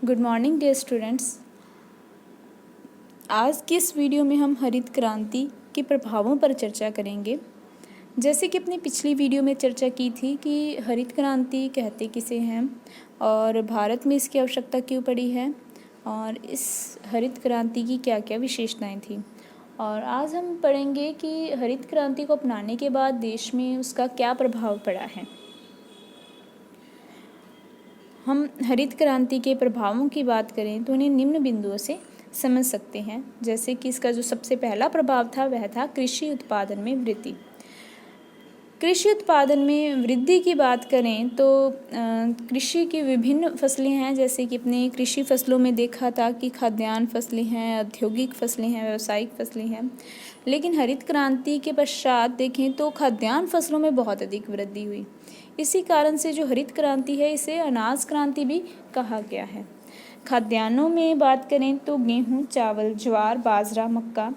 Good morning dear students. आज की इस वीडियो में हम हरित क्रांति के प्रभावों पर चर्चा करेंगे। जैसे कि अपनी पिछली वीडियो में चर्चा की थी कि हरित क्रांति कहते किसे हैं और भारत में इसकी आवश्यकता क्यों पड़ी है और इस हरित क्रांति की क्या क्या विशेषताएं थी। और आज हम पढ़ेंगे कि हरित क्रांति को अपनाने के बाद देश में उसका क्या प्रभाव पड़ा है। हम हरित क्रांति के प्रभावों की बात करें तो उन्हें निम्न बिंदुओं से समझ सकते हैं। जैसे कि इसका जो सबसे पहला प्रभाव था वह था कृषि उत्पादन में वृद्धि। कृषि उत्पादन में वृद्धि की बात करें तो कृषि की विभिन्न फसलें हैं। जैसे कि अपने कृषि फसलों में देखा था कि खाद्यान्न फसलें हैं, औद्योगिक फसलें हैं, व्यावसायिक फसलें हैं। लेकिन हरित क्रांति के पश्चात देखें तो खाद्यान्न फसलों में बहुत अधिक वृद्धि हुई। इसी कारण से जो हरित क्रांति है इसे अनाज क्रांति भी कहा गया है। खाद्यान्नों में बात करें तो गेहूं, चावल, ज्वार, बाजरा, मक्का,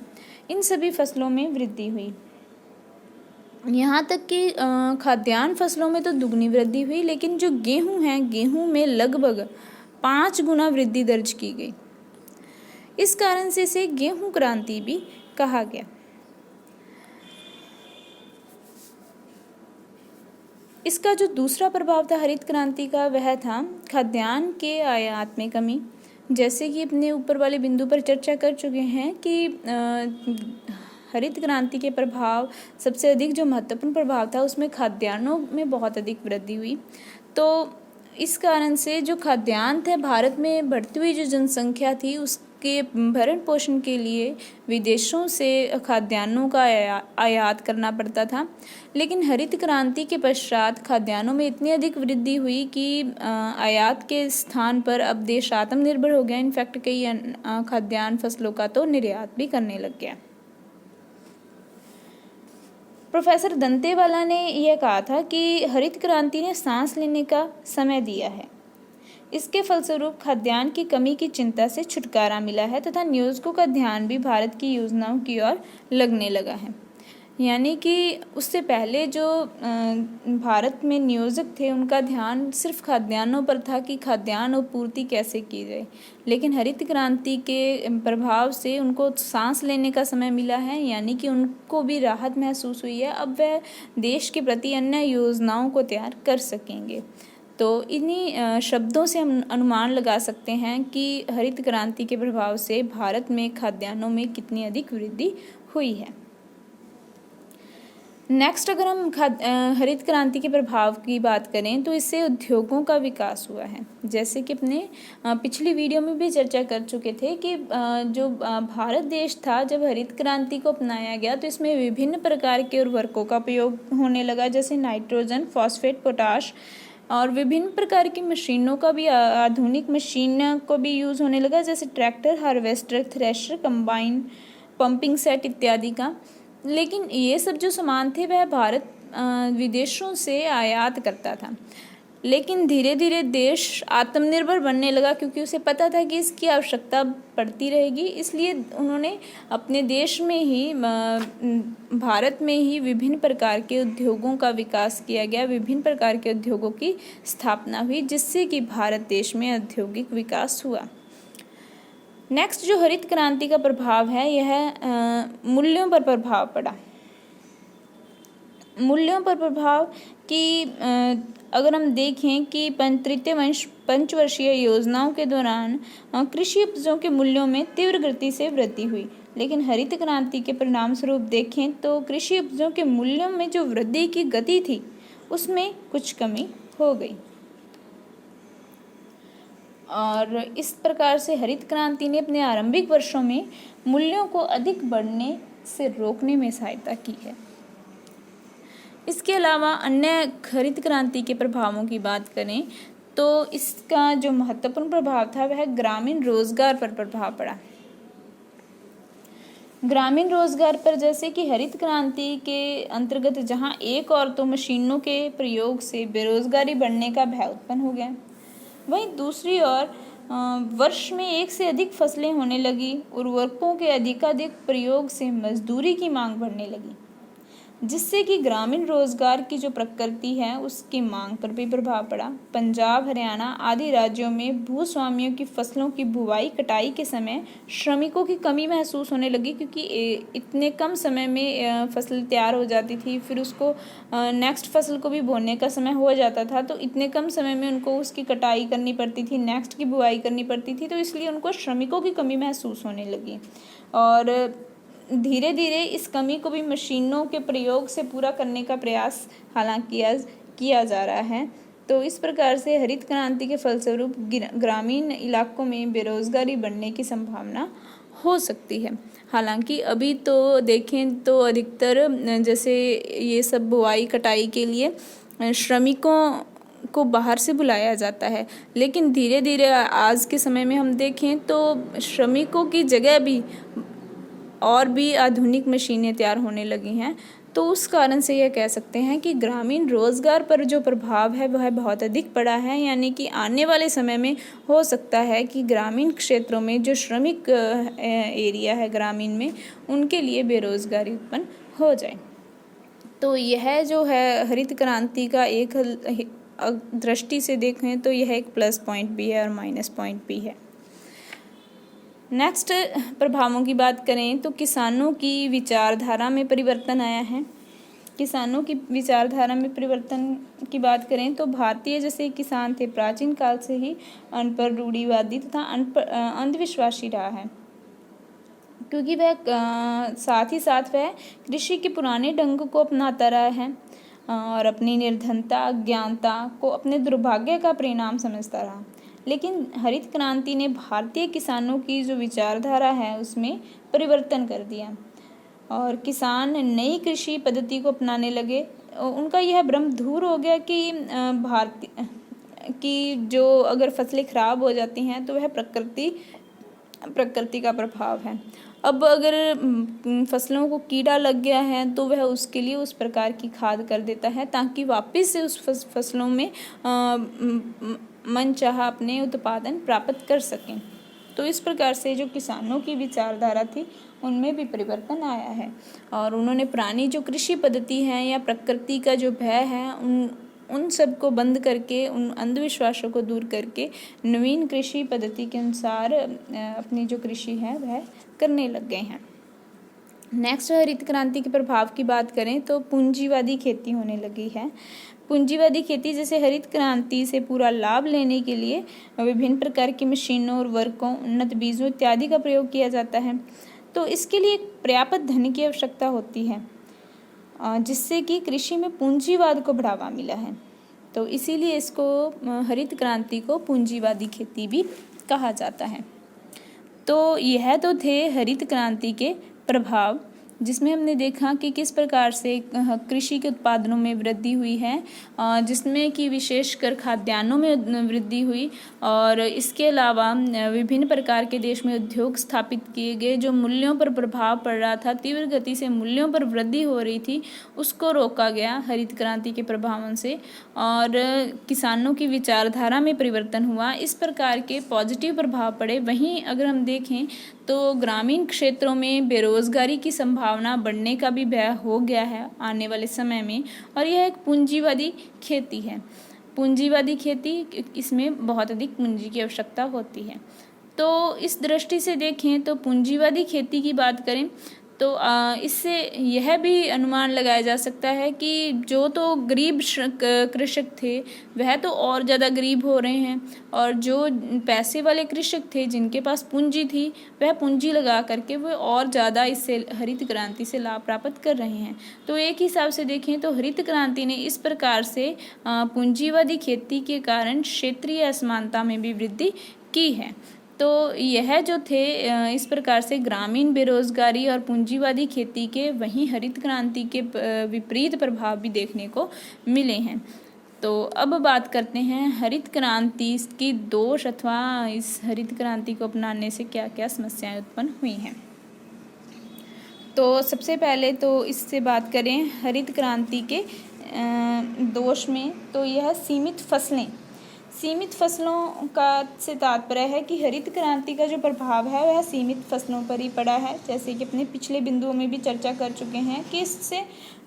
इन सभी फसलों में वृद्धि हुई। यहाँ तक कि खाद्यान्न फसलों में तो दुगनी वृद्धि हुई, लेकिन जो गेहूं है, गेहूं में लगभग 5 गुना वृद्धि दर्ज की गई। इस कारण से इसे गेहूं क्रांति भी कहा गया। इसका जो दूसरा प्रभाव था हरित क्रांति का वह था खाद्यान्न के आयात में कमी। जैसे कि अपने ऊपर वाले बिंदु पर चर्चा कर चुके हैं कि हरित क्रांति के प्रभाव सबसे अधिक जो महत्वपूर्ण प्रभाव था उसमें खाद्यान्नों में बहुत अधिक वृद्धि हुई। तो इस कारण से जो खाद्यान्न थे, भारत में बढ़ती हुई जो जनसंख्या थी उसके भरण पोषण के लिए विदेशों से खाद्यान्नों का आयात करना पड़ता था। लेकिन हरित क्रांति के पश्चात खाद्यान्नों में इतनी अधिक वृद्धि हुई कि आयात के स्थान पर अब देश आत्मनिर्भर हो गया। इनफैक्ट कई खाद्यान्न फसलों का तो निर्यात भी करने लग गया। प्रोफेसर दंतेवाला ने यह कहा था कि हरित क्रांति ने सांस लेने का समय दिया है। इसके फलस्वरूप खाद्यान्न की कमी की चिंता से छुटकारा मिला है तथा नियोजकों का ध्यान भी भारत की योजनाओं की ओर लगने लगा है। यानी कि उससे पहले जो भारत में नियोजक थे उनका ध्यान सिर्फ खाद्यान्नों पर था कि खाद्यान्न आपूर्ति कैसे की जाए। लेकिन हरित क्रांति के प्रभाव से उनको सांस लेने का समय मिला है, यानी कि उनको भी राहत महसूस हुई है। अब वह देश के प्रति अन्य योजनाओं को तैयार कर सकेंगे। तो इन्हीं शब्दों से हम अनुमान लगा सकते हैं कि हरित क्रांति के प्रभाव से भारत में खाद्यान्नों में कितनी अधिक वृद्धि हुई है। नेक्स्ट, अगर हम हरित क्रांति के प्रभाव की बात करें तो इससे उद्योगों का विकास हुआ है। जैसे कि अपने पिछली वीडियो में भी चर्चा कर चुके थे कि जो भारत देश था जब हरित क्रांति को अपनाया गया तो इसमें विभिन्न प्रकार के उर्वरकों का उपयोग होने लगा, जैसे नाइट्रोजन, फॉस्फेट, पोटाश, और विभिन्न प्रकार की मशीनों का भी, आधुनिक मशीन को भी यूज़ होने लगा, जैसे tractor, harvester, thresher, combine, pumping set इत्यादि का। लेकिन ये सब जो सामान थे वह भारत विदेशों से आयात करता था। लेकिन धीरे धीरे देश आत्मनिर्भर बनने लगा क्योंकि उसे पता था कि इसकी आवश्यकता पड़ती रहेगी। इसलिए उन्होंने अपने देश में ही, भारत में ही विभिन्न प्रकार के उद्योगों का विकास किया गया, विभिन्न प्रकार के उद्योगों की स्थापना हुई, जिससे कि भारत देश में औद्योगिक विकास हुआ। नेक्स्ट, जो हरित क्रांति का प्रभाव है यह मूल्यों पर प्रभाव पड़ा। मूल्यों पर प्रभाव कि अगर हम देखें कि तृतीय पंचवर्षीय योजनाओं के दौरान कृषि उपजों के मूल्यों में तीव्र गति से वृद्धि हुई। लेकिन हरित क्रांति के परिणाम स्वरूप देखें तो कृषि उपजों के मूल्यों में जो वृद्धि की गति थी उसमें कुछ कमी हो गई। और इस प्रकार से हरित क्रांति ने अपने आरंभिक वर्षों में मूल्यों को अधिक बढ़ने से रोकने में सहायता की है। इसके अलावा अन्य हरित क्रांति के प्रभावों की बात करें तो इसका जो महत्वपूर्ण प्रभाव था वह ग्रामीण रोजगार पर प्रभाव पड़ा। ग्रामीण रोजगार पर, जैसे कि हरित क्रांति के अंतर्गत जहां एक और तो मशीनों के प्रयोग से बेरोजगारी बढ़ने का भय उत्पन्न हो गया, वहीं दूसरी ओर वर्ष में एक से अधिक फसलें होने लगी। उर्वरकों के अधिकाधिक प्रयोग से मजदूरी की मांग बढ़ने लगी। जिससे कि ग्रामीण रोजगार की जो प्रकृति है उसकी मांग पर भी प्रभाव पड़ा। पंजाब, हरियाणा आदि राज्यों में भूस्वामियों की फसलों की बुवाई कटाई के समय श्रमिकों की कमी महसूस होने लगी, क्योंकि इतने कम समय में फसल तैयार हो जाती थी, फिर उसको नेक्स्ट फसल को भी बोने का समय हो जाता था, तो इतने कम समय में उनको उसकी कटाई करनी पड़ती थी, नेक्स्ट की बुवाई करनी पड़ती थी, तो इसलिए उनको श्रमिकों की कमी महसूस होने लगी। और धीरे धीरे इस कमी को भी मशीनों के प्रयोग से पूरा करने का प्रयास हालांकि किया जा रहा है। तो इस प्रकार से हरित क्रांति के फलस्वरूप ग्रामीण इलाकों में बेरोजगारी बढ़ने की संभावना हो सकती है। हालांकि अभी तो देखें तो अधिकतर जैसे ये सब बुआई कटाई के लिए श्रमिकों को बाहर से बुलाया जाता है, लेकिन धीरे धीरे आज के समय में हम देखें तो श्रमिकों की जगह भी और भी आधुनिक मशीनें तैयार होने लगी हैं। तो उस कारण से यह कह सकते हैं कि ग्रामीण रोजगार पर जो प्रभाव है वह बहुत अधिक पड़ा है, यानी कि आने वाले समय में हो सकता है कि ग्रामीण क्षेत्रों में जो श्रमिक एरिया है ग्रामीण में, उनके लिए बेरोजगारी उत्पन्न हो जाए। तो यह जो है हरित क्रांति का एक दृष्टि से देखें तो यह एक प्लस पॉइंट भी है और माइनस पॉइंट भी है। नेक्स्ट प्रभावों की बात करें तो किसानों की विचारधारा में परिवर्तन आया है। किसानों की विचारधारा में परिवर्तन की बात करें तो भारतीय जैसे किसान थे प्राचीन काल से ही अनपढ़, रूढ़िवादी तथा अंधविश्वासी रहा है, क्योंकि वह साथ ही साथ वह कृषि के पुराने ढंग को अपनाता रहा है और अपनी निर्धनता, अज्ञानता को अपने दुर्भाग्य का परिणाम समझता रहा। लेकिन हरित क्रांति ने भारतीय किसानों की जो विचारधारा है उसमें परिवर्तन कर दिया और किसान नई कृषि पद्धति को अपनाने लगे। उनका यह भ्रम दूर हो गया कि जो अगर फसलें खराब हो जाती हैं तो वह प्रकृति का प्रभाव है। अब अगर फसलों को कीड़ा लग गया है तो वह उसके लिए उस प्रकार की खाद कर देता है ताकि वापस से उस फसलों में मनचाहा अपने उत्पादन प्राप्त कर सकें। तो इस प्रकार से जो किसानों की विचारधारा थी उनमें भी परिवर्तन आया है और उन्होंने पुरानी जो कृषि पद्धति है या प्रकृति का जो भय है उन सब को बंद करके, उन अंधविश्वासों को दूर करके नवीन कृषि पद्धति के अनुसार अपनी जो कृषि है वह करने लग गए हैं। नेक्स्ट हरित क्रांति के प्रभाव की बात करें तो पूंजीवादी खेती होने लगी है। पूंजीवादी खेती जैसे हरित क्रांति से पूरा लाभ लेने के लिए विभिन्न प्रकार की मशीनों, उर्वरकों, उन्नत बीजों इत्यादि का प्रयोग किया जाता है। तो इसके लिए पर्याप्त धन की आवश्यकता होती है, जिससे कि कृषि में पूंजीवाद को बढ़ावा मिला है। तो इसीलिए इसको हरित क्रांति को पूंजीवादी खेती भी कहा जाता है। तो यह तो थे हरित क्रांति के प्रभाव, जिसमें हमने देखा कि किस प्रकार से कृषि के उत्पादनों में वृद्धि हुई है, जिसमें कि विशेषकर खाद्यान्नों में वृद्धि हुई और इसके अलावा विभिन्न प्रकार के देश में उद्योग स्थापित किए गए। जो मूल्यों पर प्रभाव पड़ रहा था, तीव्र गति से मूल्यों पर वृद्धि हो रही थी, उसको रोका गया हरित क्रांति के प्रभावों से और किसानों की विचारधारा में परिवर्तन हुआ। इस प्रकार के पॉजिटिव प्रभाव पड़े। वहीं अगर हम देखें तो ग्रामीण क्षेत्रों में बेरोजगारी की संभावना बढ़ने का भी भय हो गया है आने वाले समय में, और यह एक पूंजीवादी खेती है। पूंजीवादी खेती, इसमें बहुत अधिक पूंजी की आवश्यकता होती है। तो इस दृष्टि से देखें तो पूंजीवादी खेती की बात करें तो इससे यह भी अनुमान लगाया जा सकता है कि जो तो गरीब कृषक थे वह तो और ज़्यादा गरीब हो रहे हैं और जो पैसे वाले कृषक थे जिनके पास पूंजी थी वह पूंजी लगा करके वो और ज़्यादा इससे हरित क्रांति से लाभ प्राप्त कर रहे हैं। तो एक हिसाब से देखें तो हरित क्रांति ने इस प्रकार से पूंजीवादी खेती के कारण क्षेत्रीय असमानता में भी वृद्धि की है। तो यह जो थे इस प्रकार से ग्रामीण बेरोजगारी और पूंजीवादी खेती के वहीं हरित क्रांति के विपरीत प्रभाव भी देखने को मिले हैं। तो अब बात करते हैं हरित क्रांति की दोष अथवा इस हरित क्रांति को अपनाने से क्या क्या समस्याएं उत्पन्न हुई हैं। तो सबसे पहले तो इससे बात करें हरित क्रांति के दोष में, तो यह सीमित फसलों का से तात्पर्य है कि हरित क्रांति का जो प्रभाव है वह सीमित फसलों पर ही पड़ा है। जैसे कि अपने पिछले बिंदुओं में भी चर्चा कर चुके हैं कि इससे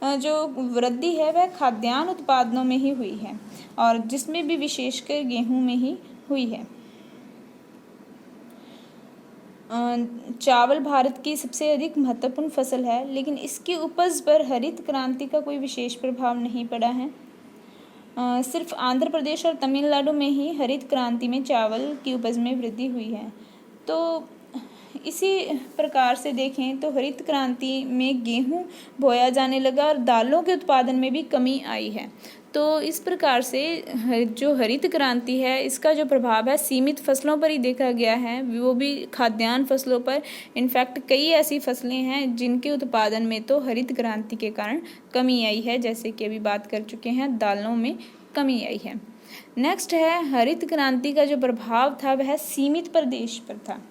जो वृद्धि है वह खाद्यान्न उत्पादनों में ही हुई है और जिसमें भी विशेषकर गेहूं में ही हुई है। चावल भारत की सबसे अधिक महत्वपूर्ण फसल है, लेकिन इसकी उपज पर हरित क्रांति का कोई विशेष प्रभाव नहीं पड़ा है। सिर्फ आंध्र प्रदेश और तमिलनाडु में ही हरित क्रांति में चावल की उपज में वृद्धि हुई है। तो इसी प्रकार से देखें तो हरित क्रांति में गेहूं बोया जाने लगा और दालों के उत्पादन में भी कमी आई है। तो इस प्रकार से जो हरित क्रांति है इसका जो प्रभाव है सीमित फसलों पर ही देखा गया है, वो भी खाद्यान्न फसलों पर। इनफैक्ट कई ऐसी फसलें हैं जिनके उत्पादन में तो हरित क्रांति के कारण कमी आई है, जैसे कि अभी बात कर चुके हैं दालों में कमी आई है। नेक्स्ट है हरित क्रांति का जो प्रभाव था वह सीमित प्रदेश पर था।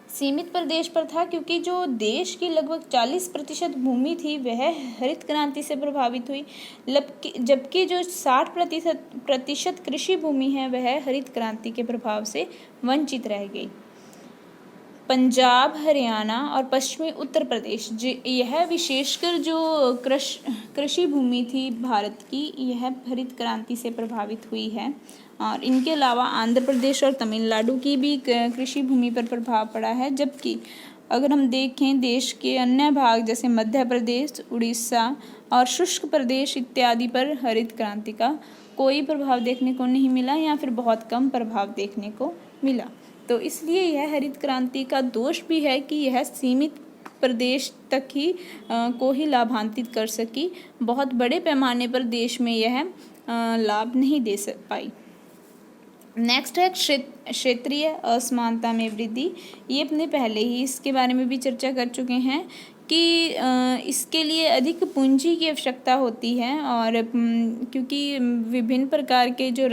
सीमित प्रदेश पर था क्योंकि जो देश की लगभग 40% भूमि थी वह हरित क्रांति से प्रभावित हुई, जबकि जो 60% कृषि भूमि है वह हरित क्रांति के प्रभाव से वंचित रह गई। पंजाब, हरियाणा और पश्चिमी उत्तर प्रदेश यह विशेषकर जो कृषि भूमि थी भारत की, यह हरित क्रांति से प्रभावित हुई है। और इनके अलावा आंध्र प्रदेश और तमिलनाडु की भी कृषि भूमि पर प्रभाव पड़ा है, जबकि अगर हम देखें देश के अन्य भाग जैसे मध्य प्रदेश, उड़ीसा और शुष्क प्रदेश इत्यादि पर हरित क्रांति का कोई प्रभाव देखने को नहीं मिला या फिर बहुत कम प्रभाव देखने को मिला। तो इसलिए यह हरित क्रांति का दोष भी है कि यह सीमित प्रदेश तक ही को ही लाभान्वित कर सकी, बहुत बड़े पैमाने पर देश में यह लाभ नहीं दे पाई। नेक्स्ट है क्षेत्रीय असमानता में वृद्धि। ये अपने पहले ही इसके बारे में भी चर्चा कर चुके हैं कि इसके लिए अधिक पूंजी की आवश्यकता होती है और क्योंकि विभिन्न प्रकार के जो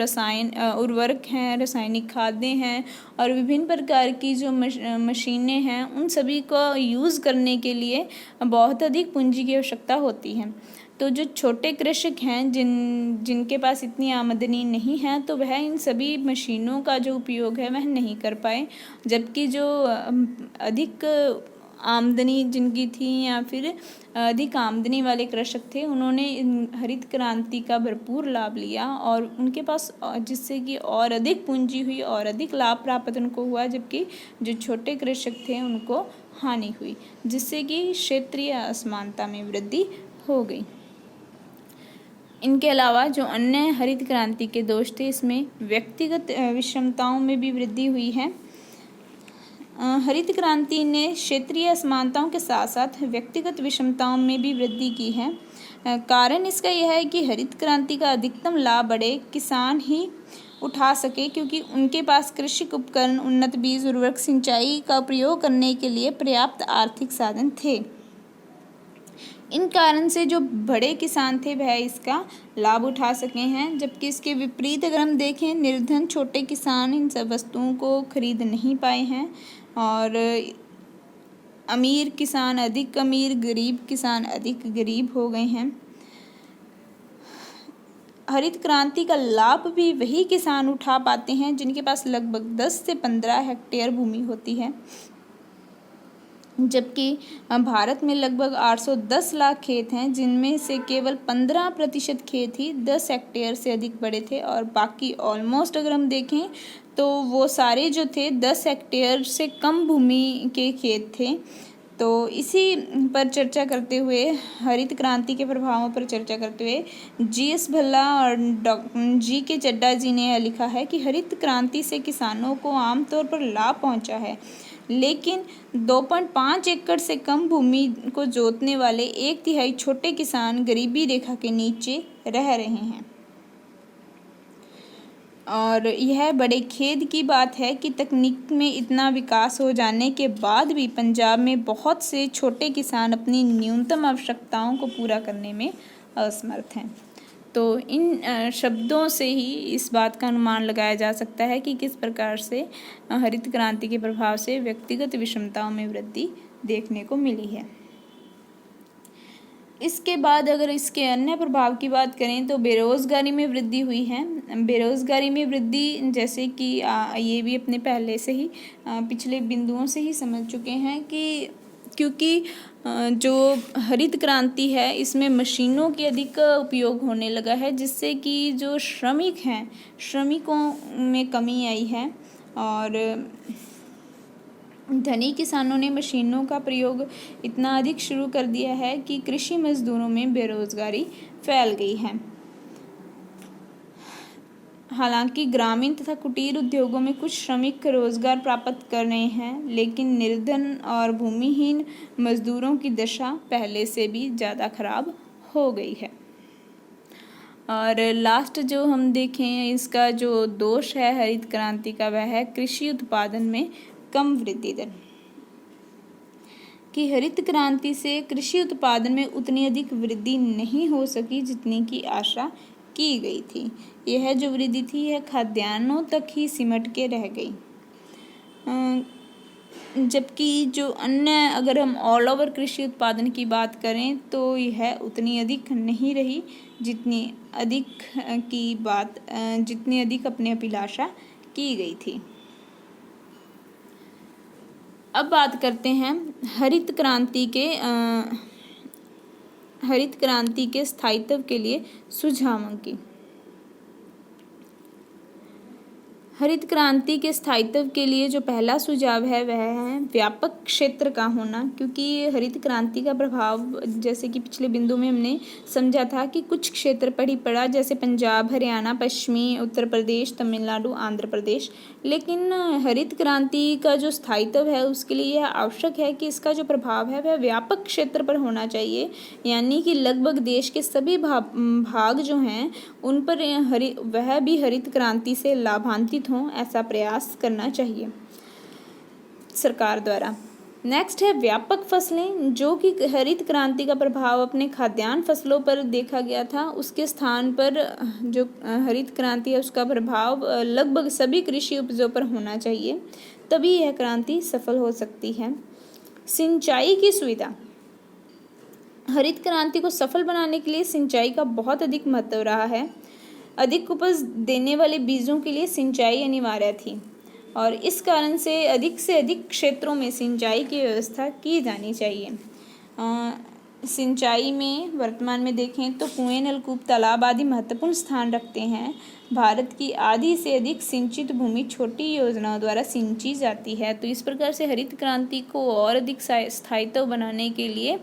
उर्वरक हैं, रासायनिक खादें हैं और विभिन्न प्रकार की जो मशीनें हैं, उन सभी को यूज़ करने के लिए बहुत अधिक पूंजी की आवश्यकता होती है। तो जो छोटे कृषक हैं जिनके पास इतनी आमदनी नहीं है, तो वह इन सभी मशीनों का जो उपयोग है वह नहीं कर पाए, जबकि जो अधिक आमदनी जिनकी थी या फिर अधिक आमदनी वाले कृषक थे, उन्होंने हरित क्रांति का भरपूर लाभ लिया और उनके पास जिससे कि और अधिक पूंजी हुई और अधिक लाभ प्राप्त उनको हुआ, जबकि जो छोटे कृषक थे उनको हानि हुई, जिससे कि क्षेत्रीय असमानता में वृद्धि हो गई। इनके अलावा जो अन्य हरित क्रांति के दोष थे, इसमें व्यक्तिगत विषमताओं में भी वृद्धि हुई है। हरित क्रांति ने क्षेत्रीय असमानताओं के साथ साथ व्यक्तिगत विषमताओं में भी वृद्धि की है। कारण इसका यह है कि हरित क्रांति का अधिकतम लाभ बड़े किसान ही उठा सके, क्योंकि उनके पास कृषि उपकरण, उन्नत बीज, उर्वरक, सिंचाई का प्रयोग करने के लिए पर्याप्त आर्थिक साधन थे। इन कारण से जो बड़े किसान थे वह इसका लाभ उठा सके हैं, जबकि इसके विपरीत अगर हम देखें, निर्धन छोटे किसान इन सब वस्तुओं को खरीद नहीं पाए हैं और अमीर किसान अधिक अमीर, गरीब किसान अधिक गरीब हो गए हैं। हरित क्रांति का लाभ भी वही किसान उठा पाते हैं जिनके पास लगभग 10 से 15 हेक्टेयर भूमि होती है, जबकि भारत में लगभग 810 लाख खेत हैं, जिनमें से केवल 15% खेत ही 10 हेक्टेयर से अधिक बड़े थे और बाकी ऑलमोस्ट अगर हम देखें तो वो सारे जो थे 10 हेक्टेयर से कम भूमि के खेत थे। तो इसी पर चर्चा करते हुए, हरित क्रांति के प्रभावों पर चर्चा करते हुए GS भल्ला और GK चड्डा जी ने लिखा है कि हरित क्रांति से किसानों को आमतौर पर लाभ पहुंचा है, लेकिन 2.5 एकड़ से कम भूमि को जोतने वाले 1/3 छोटे किसान गरीबी रेखा के नीचे रह रहे हैं। और यह बड़े खेद की बात है कि तकनीक में इतना विकास हो जाने के बाद भी पंजाब में बहुत से छोटे किसान अपनी न्यूनतम आवश्यकताओं को पूरा करने में असमर्थ हैं। तो इन शब्दों से ही इस बात का अनुमान लगाया जा सकता है कि किस प्रकार से हरित क्रांति के प्रभाव से व्यक्तिगत विषमताओं में वृद्धि देखने को मिली है। इसके बाद अगर इसके अन्य प्रभाव की बात करें तो बेरोज़गारी में वृद्धि हुई है। बेरोज़गारी में वृद्धि जैसे कि ये भी अपने पहले से ही पिछले बिंदुओं से ही समझ चुके हैं कि क्योंकि जो हरित क्रांति है इसमें मशीनों के अधिक उपयोग होने लगा है, जिससे कि जो श्रमिक हैं श्रमिकों में कमी आई है और धनी किसानों ने मशीनों का प्रयोग इतना अधिक शुरू कर दिया है कि कृषि मजदूरों में बेरोजगारी फैल गई है। हालांकि ग्रामीण तथा कुटीर उद्योगों में कुछ श्रमिक रोजगार प्राप्त कर रहे हैं, लेकिन निर्धन और भूमिहीन मजदूरों की दशा पहले से भी ज़्यादा खराब हो गई है। और लास्ट जो हम देखें इसका जो दोष है हरित क्रांति का, वह है कृषि उत्पादन में कम वृद्धि दर। कि हरित क्रांति से कृषि उत्पादन में उतनी अधिक वृद्धि नहीं हो सकी जितनी की आशा की गई थी। यह जो वृद्धि थी यह खाद्यान्नों तक ही सिमट के रह गई, जबकि जो अन्य अगर हम ऑल ओवर कृषि उत्पादन की बात करें तो यह उतनी अधिक नहीं रही जितनी अधिक अपने अभिलाषा की गई थी। अब बात करते हैं हरित क्रांति के स्थायित्व के लिए सुझावों की। हरित क्रांति के स्थायित्व के लिए जो पहला सुझाव है वह है व्यापक क्षेत्र का होना, क्योंकि हरित क्रांति का प्रभाव जैसे कि पिछले बिंदु में हमने समझा था कि कुछ क्षेत्र पर ही पड़ा, जैसे पंजाब, हरियाणा, पश्चिमी उत्तर प्रदेश, तमिलनाडु, आंध्र प्रदेश। लेकिन हरित क्रांति का जो स्थायित्व है उसके लिए यह आवश्यक है कि इसका जो प्रभाव है वह व्यापक क्षेत्र पर होना चाहिए, यानी कि लगभग देश के सभी भाग जो हैं उन पर वह भी हरित क्रांति से लाभान्वित हों, ऐसा प्रयास करना चाहिए सरकार द्वारा। नेक्स्ट है व्यापक फसलें, जो कि हरित क्रांति का प्रभाव अपने खाद्यान्न फसलों पर देखा गया था, उसके स्थान पर जो हरित क्रांति है उसका प्रभाव लगभग सभी कृषि उपजों पर होना चाहिए, तभी यह क्रांति सफल हो सकती है। सिंचाई की सुविधा, हरित क्रांति को सफल बनाने के लिए सिंचाई का बहुत अधिक महत्व रहा है। अधिक उपज देने वाले बीजों के लिए सिंचाई अनिवार्य थी और इस कारण से अधिक क्षेत्रों में सिंचाई की व्यवस्था की जानी चाहिए। सिंचाई में वर्तमान में देखें तो कुएं, नलकूप, तालाब आदि महत्वपूर्ण स्थान रखते हैं। भारत की आधी से अधिक सिंचित भूमि छोटी योजनाओं द्वारा सिंची जाती है। तो इस प्रकार से हरित क्रांति को और अधिक स्थायित्व बनाने के लिए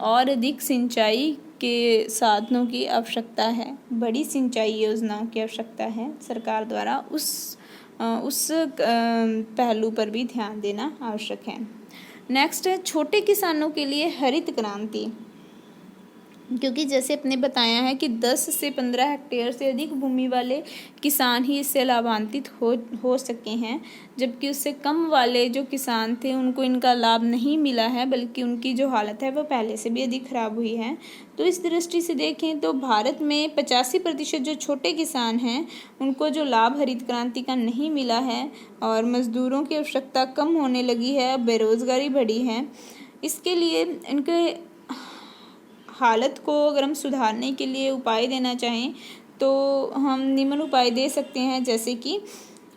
और अधिक सिंचाई के साधनों की आवश्यकता है, बड़ी सिंचाई योजनाओं की आवश्यकता है। सरकार द्वारा उस पहलू पर भी ध्यान देना आवश्यक है। नेक्स्ट है छोटे किसानों के लिए हरित क्रांति, क्योंकि जैसे अपने बताया है कि 10 से 15 हेक्टेयर से अधिक भूमि वाले किसान ही इससे लाभान्वित हो सके हैं, जबकि उससे कम वाले जो किसान थे उनको इनका लाभ नहीं मिला है, बल्कि उनकी जो हालत है वह पहले से भी अधिक खराब हुई है। तो इस दृष्टि से देखें तो भारत में 85% जो छोटे किसान हैं उनको जो लाभ हरित क्रांति का नहीं मिला है और मजदूरों की आवश्यकता कम होने लगी है, बेरोजगारी बढ़ी है। इसके लिए इनके हालत को अगर हम सुधारने के लिए उपाय देना चाहें तो हम निम्न उपाय दे सकते हैं, जैसे कि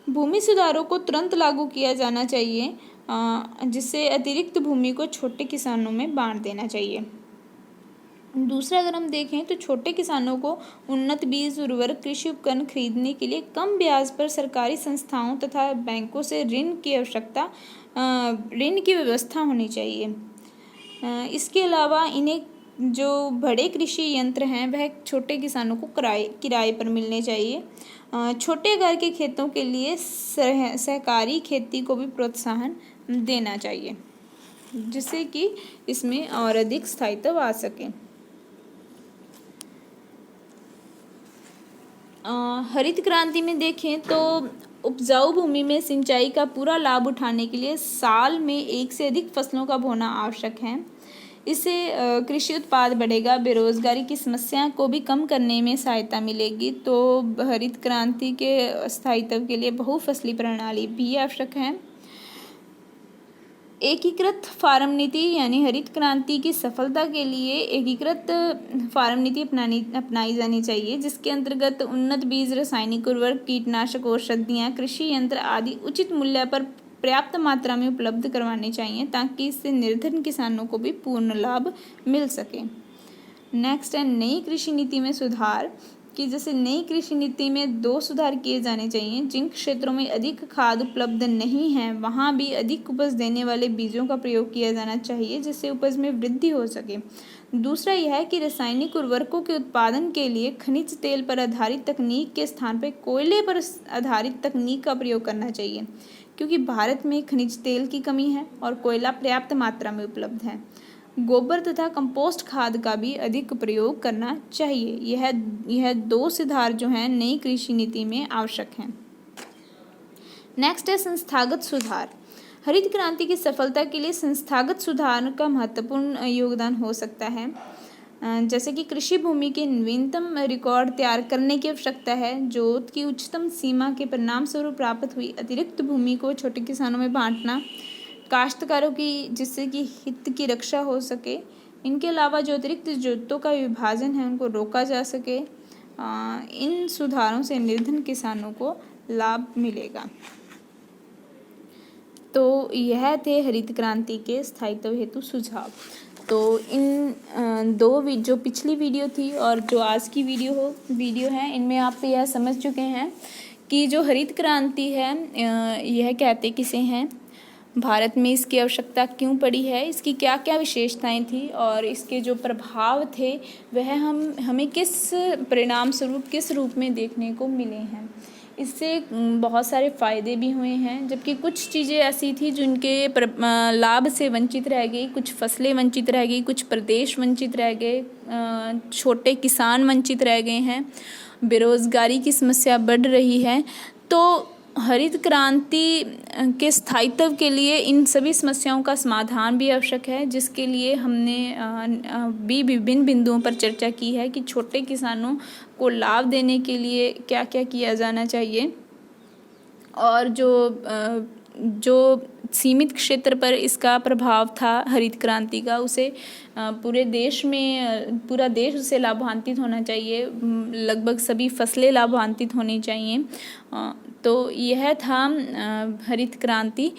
भूमि सुधारों को तुरंत लागू किया जाना चाहिए, जिससे अतिरिक्त भूमि को छोटे किसानों में बांट देना चाहिए। दूसरा अगर हम देखें तो छोटे किसानों को उन्नत बीज, उर्वरक, कृषि उपकरण खरीदने के लिए कम ब्याज पर सरकारी संस्थाओं तथा बैंकों से ऋण की व्यवस्था होनी चाहिए। इसके अलावा इन्हें जो बड़े कृषि यंत्र हैं वह छोटे किसानों को किराए पर मिलने चाहिए। छोटे आकार के खेतों के लिए सहकारी खेती को भी प्रोत्साहन देना चाहिए, जिससे कि इसमें और अधिक स्थायित्व आ सके। हरित क्रांति में देखें तो उपजाऊ भूमि में सिंचाई का पूरा लाभ उठाने के लिए साल में एक से अधिक फसलों का बोना आवश्यक है। इससे कृषि उत्पाद बढ़ेगा, बेरोजगारी की समस्या को भी कम करने में सहायता मिलेगी। तो हरित क्रांति के स्थायित्व के लिए बहुफसली प्रणाली भी आवश्यक है। एकीकृत फार्म नीति यानी हरित क्रांति की सफलता के लिए एकीकृत फार्म नीति अपनाई जानी चाहिए, जिसके अंतर्गत उन्नत बीज, रासायनिक उर्वरक, कीटनाशक, औषधियाँ, कृषि यंत्र आदि उचित मूल्य पर पर्याप्त मात्रा में उपलब्ध करवाने चाहिए, ताकि इससे निर्धन किसानों को भी पूर्ण लाभ मिल सके। नेक्स्ट है नई कृषि नीति में सुधार, कि जैसे नई कृषि नीति में 2 सुधार किए जाने चाहिए। जिन क्षेत्रों में अधिक खाद उपलब्ध नहीं है वहाँ भी अधिक उपज देने वाले बीजों का प्रयोग किया जाना चाहिए, जिससे उपज में वृद्धि हो सके। दूसरा यह है कि रासायनिक उर्वरकों के उत्पादन के लिए खनिज तेल पर आधारित तकनीक के स्थान पर कोयले पर आधारित तकनीक का प्रयोग करना चाहिए, क्योंकि भारत में खनिज तेल की कमी है और कोयला पर्याप्त मात्रा में उपलब्ध है। गोबर तथा कंपोस्ट खाद का भी अधिक प्रयोग करना चाहिए। यह 2 सुधार जो हैं नई कृषि नीति में आवश्यक हैं। नेक्स्ट है संस्थागत सुधार। हरित क्रांति की सफलता के लिए संस्थागत सुधार का महत्वपूर्ण योगदान हो सकता है। जैसे कि कृषि भूमि के नवीनतम रिकॉर्ड तैयार करने की आवश्यकता है। जोत की उच्चतम सीमा के परिणाम स्वरूप प्राप्त हुई अतिरिक्त भूमि को छोटे किसानों में बांटना, काश्तकारों की जिससे कि हित की रक्षा हो सके। इनके अलावा जो अतिरिक्त जोतों का विभाजन है उनको रोका जा सके। इन सुधारों से निर्धन किसानों को लाभ मिलेगा। तो यह थे हरित क्रांति के स्थायित्व हेतु सुझाव। तो इन जो पिछली वीडियो थी और जो आज की वीडियो है, इनमें आप यह समझ चुके हैं कि जो हरित क्रांति है यह कहते किसे हैं, भारत में इसकी आवश्यकता क्यों पड़ी है, इसकी क्या क्या विशेषताएं थी और इसके जो प्रभाव थे वह हमें किस परिणाम स्वरूप किस रूप में देखने को मिले हैं। इससे बहुत सारे फ़ायदे भी हुए हैं, जबकि कुछ चीज़ें ऐसी थी जिनके लाभ से वंचित रह गई। कुछ फसलें वंचित रह गई, कुछ प्रदेश वंचित रह गए, छोटे किसान वंचित रह गए हैं, बेरोज़गारी की समस्या बढ़ रही है। तो हरित क्रांति के स्थायित्व के लिए इन सभी समस्याओं का समाधान भी आवश्यक है, जिसके लिए हमने भी विभिन्न बिंदुओं पर चर्चा की है कि छोटे किसानों को लाभ देने के लिए क्या क्या किया जाना चाहिए और जो सीमित क्षेत्र पर इसका प्रभाव था हरित क्रांति का, उसे पूरा देश उससे लाभान्वित होना चाहिए। लगभग सभी फसलें लाभान्वित होनी चाहिए। तो यह था हरित क्रांति।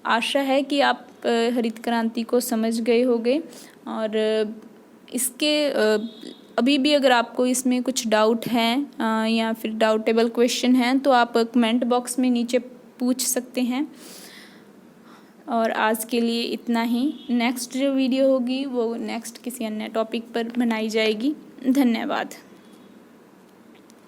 आशा है कि आप हरित क्रांति को समझ गए होंगे और इसके अभी भी अगर आपको इसमें कुछ डाउट हैं या फिर डाउटेबल क्वेश्चन हैं तो आप कमेंट बॉक्स में नीचे पूछ सकते हैं। और आज के लिए इतना ही। नेक्स्ट जो वीडियो होगी वो नेक्स्ट किसी अन्य टॉपिक पर बनाई जाएगी। धन्यवाद।